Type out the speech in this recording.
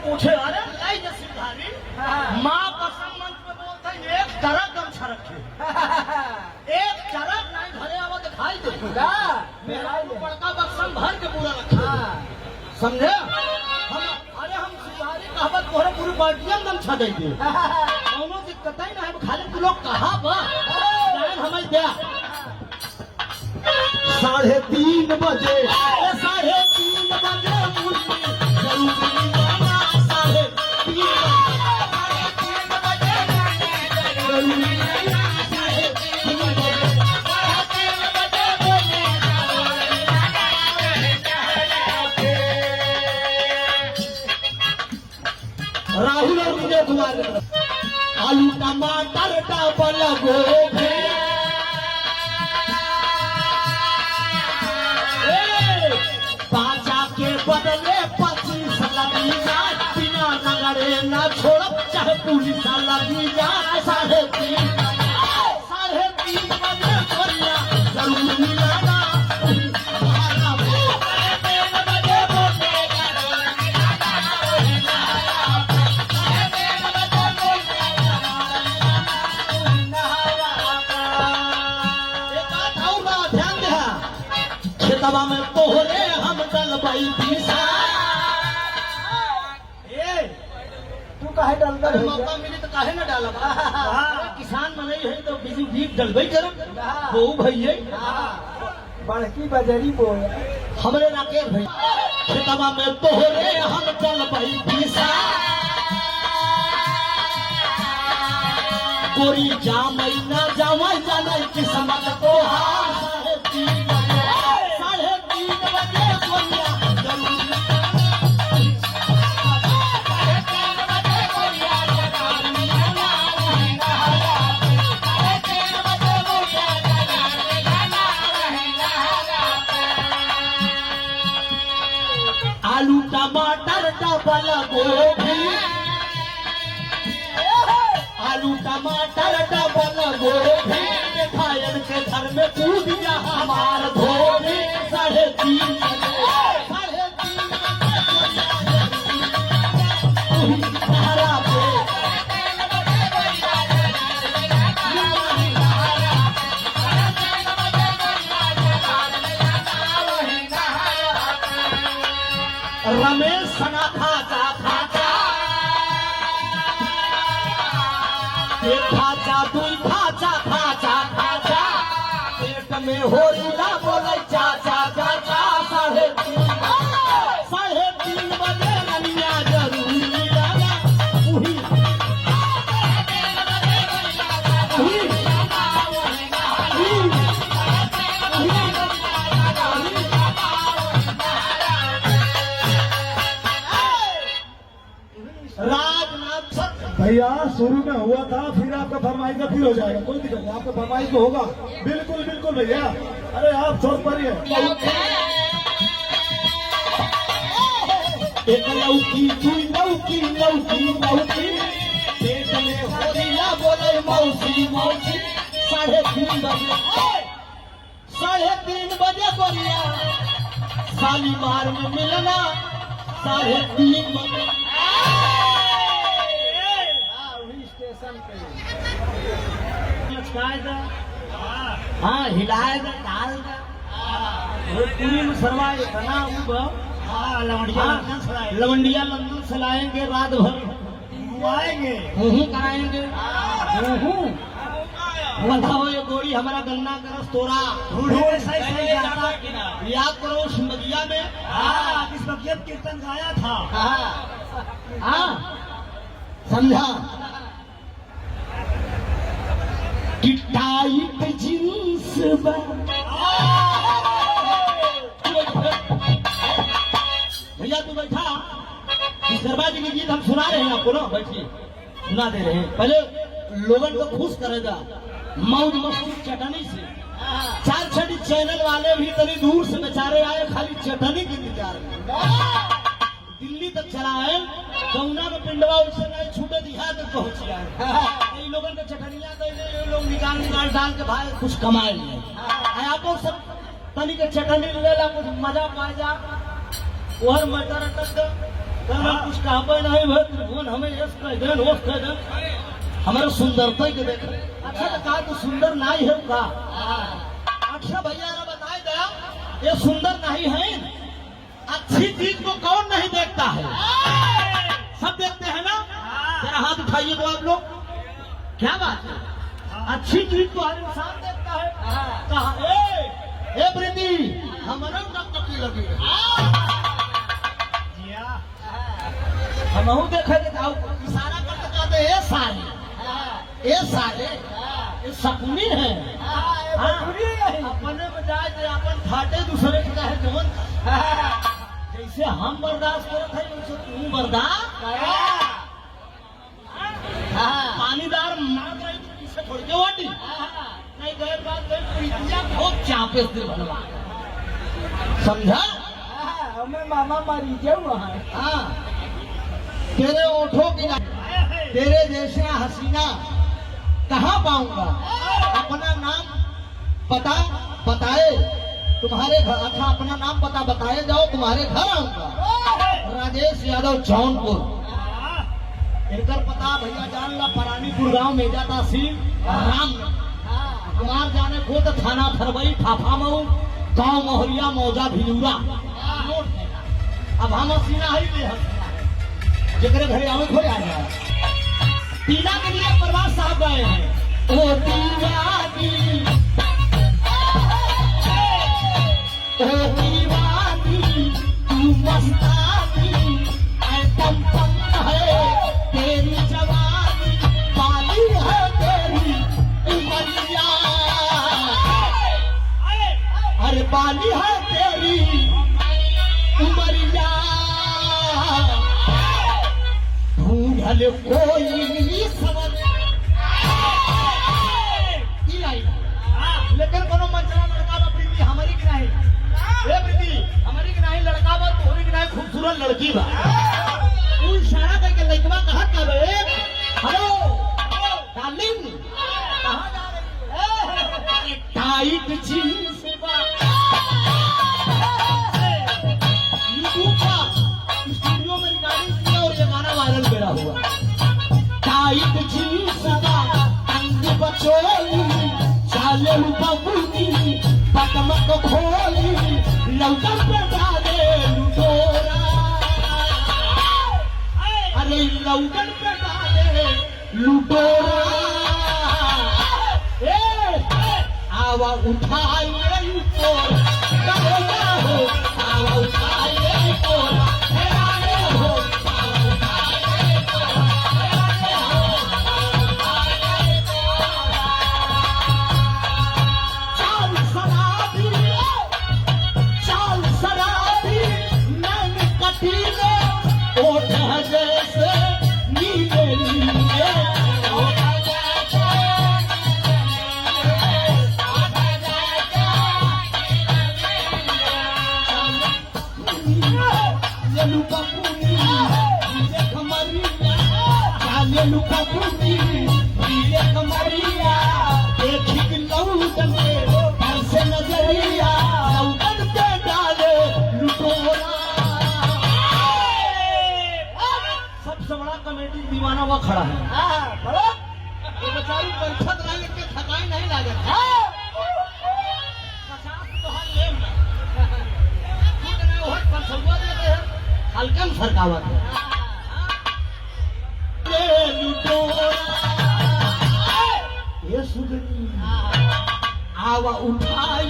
पूछे अरे नहीं जैसी भाभी माँ कसम मंच में बोलते हैं एक तरह गमछा रखे एक तरह नहीं घरे आवा दिखाई दे मेरा बड़का बक्सम भर के पूरा रखे समझे हम अरे हम सिपाही कहबत तोहरे पूरी पार्टियां गमछा देंगे दोनों दिक्कत ही नहीं खाली तू लोग कहा बा हमें दिया 3:30 बजे 3:30 बजे राहुल और विजय कुमार आलू टमाटर डबल गोभी बाजा के बदले 25 लगी जाए बिना नगरे न छोड़ चाहे पुलिस लगी जाए 3:30 बजे बोलिया जरूर मिलाना खेतवा में तोहरे हम डलबई पीसा तू काहे डलता है? मौका मिली तो काहे न डालब किसान मनई है तो बिजली बीज डलबई करब वो भइये बड़की बजरी बोल हमरे राकेश भाई खेतवा में तोहरे हम डलबई पीसा कोरी जामई ना जामई जाने किस्मत तो आलू टमाटर डबल गोभी आलू टमाटर डबल गोभी खायन के घर में कूद जा हमार धोबी 3:30 रमेश सना खाचा एक खाचा दुई खाचा पेट में होरिला बोले चाचा 3:30 बजे रनिया जरूर मिलाना राजनाथ भैया शुरू में हुआ था फिर आपका फरमाइश का फिर हो जाएगा कोई दिक्कत नहीं आपका फरमाइश तो होगा बिल्कुल बिल्कुल भैया अरे आप छोड़ पड़िए एक लौकी दुई लौकी पेट में होरिला बोले मौसी 3:30 बजे बोलिया शालीमार में मिलना 3:30 बजे स्टेशन पे हाँ हिलाएगा डालगा पूरी में सरवा इतना लवंडिया लंदन से लाएंगे रात भर आएंगे खाएंगे बताओ ये गोरी हमारा गन्ना का रस तोड़ा याद करो उस नदिया में इस वक्त कीर्तन गाया था समझा कि टाइट जींस भैया तू बैठा इस दरबार जी के गीत हम सुना रहे हैं आपको ना बैठिए सुना दे रहे हैं पहले लोगन को खुश करेगा मौज मस्ती चटनी से 4 छठी चैनल वाले भी तनी दूर से बेचारे आए खाली चटनी के इंतजार में दिल्ली तक चला है गौना में पिंडवा उससे नहीं छूटे दिहा तक पहुंच गया इन लोगों ने चटनिया लोग निकाल डाल के भाई कुछ कमाए लिए आप लोग सब तनी के चटनी ले ला कुछ मजा पाए जा और मटर कहना कुछ कहबे नहीं भाई त्रिभुवन हमें यश कह देन होश कह देन हमारे सुंदरता के देख अच्छा तो कहा तो सुंदर नहीं है का अच्छा भैया ने बताए दया ये सुंदर नहीं है अच्छी चीज को कौन नहीं देखता है सब देखते हैं ना जरा हाथ उठाइए तो आप लोग क्या बात है अच्छी चीज तो हर इंसान देखता है कहा ए प्रीति हमारा टकटकी लगी हम देखे इशारा करते कहते ए सारे ए सारे ये शकुनी है अपने बजाय तो अपन फाटे दूसरे के कहे जवन जैसे हम बर्दाश्त करते हैं वैसे तुम बर्दाश्त पानीदार मार रही तो पीछे छोड़ के वाटी नहीं गए बात गए प्रीतिया बहुत चापे से बनवा समझा हमें मामा मारी जाओ हाँ तेरे ओठों की तेरे जैसे हसीना कहाँ पाऊंगा अपना नाम पता बताए तुम्हारे घर अच्छा अपना नाम पता बताए जाओ तुम्हारे घर आऊंगा राजेश यादव जौनपुर इनकर पता भैया जान ला परानीपुर गांव में जाता सिंह राम हमार जाने को तो थाना फरवई थाफा मऊ गांव मोहरिया मौजा भिलूरा अब हम हसीना ही ले जगरे घरे आवे खोए आ जाए पीला के लिए प्रवास साहब गए हैं ओ दीवानी तू मस्तानी ऐ पम पम है तेरी जवानी पाली है तेरी उमरिया अरे पाली है तेरी उमरिया ढूंढल कोई सबर लेकिन कोनो मंचना लड़का बा प्रीति हमारी की नहीं ए प्रीति हमारी की नहीं लड़का बा तोहरी की नहीं खूबसूरत लड़की बा तू इशारा करके लड़कवा कहत का बे हेलो डार्लिंग कहां जा रही है टाइट जींस बा यूट्यूब का स्टूडियो में रिकॉर्डिंग किया और ये गाना वायरल करा हुआ टाइट जींस बा अंग बचोली चाले बबूती पटमक खोली लौकन पे डाले लुटोरा अरे लौकन पे डाले लुटोरा आवा उठाई मेरी तोरा हो आवा उठाई मेरी तोरा हो कमेटी दीवाना हुआ खड़ा है वो बेचारी बैठक लागे के थकाई नहीं लागे 50 तो हाल लेम ना खुद ने वो पंसवा दे रहे हैं हल्कन सरकावत है लुटोरा ये सुगनी आवा उठाई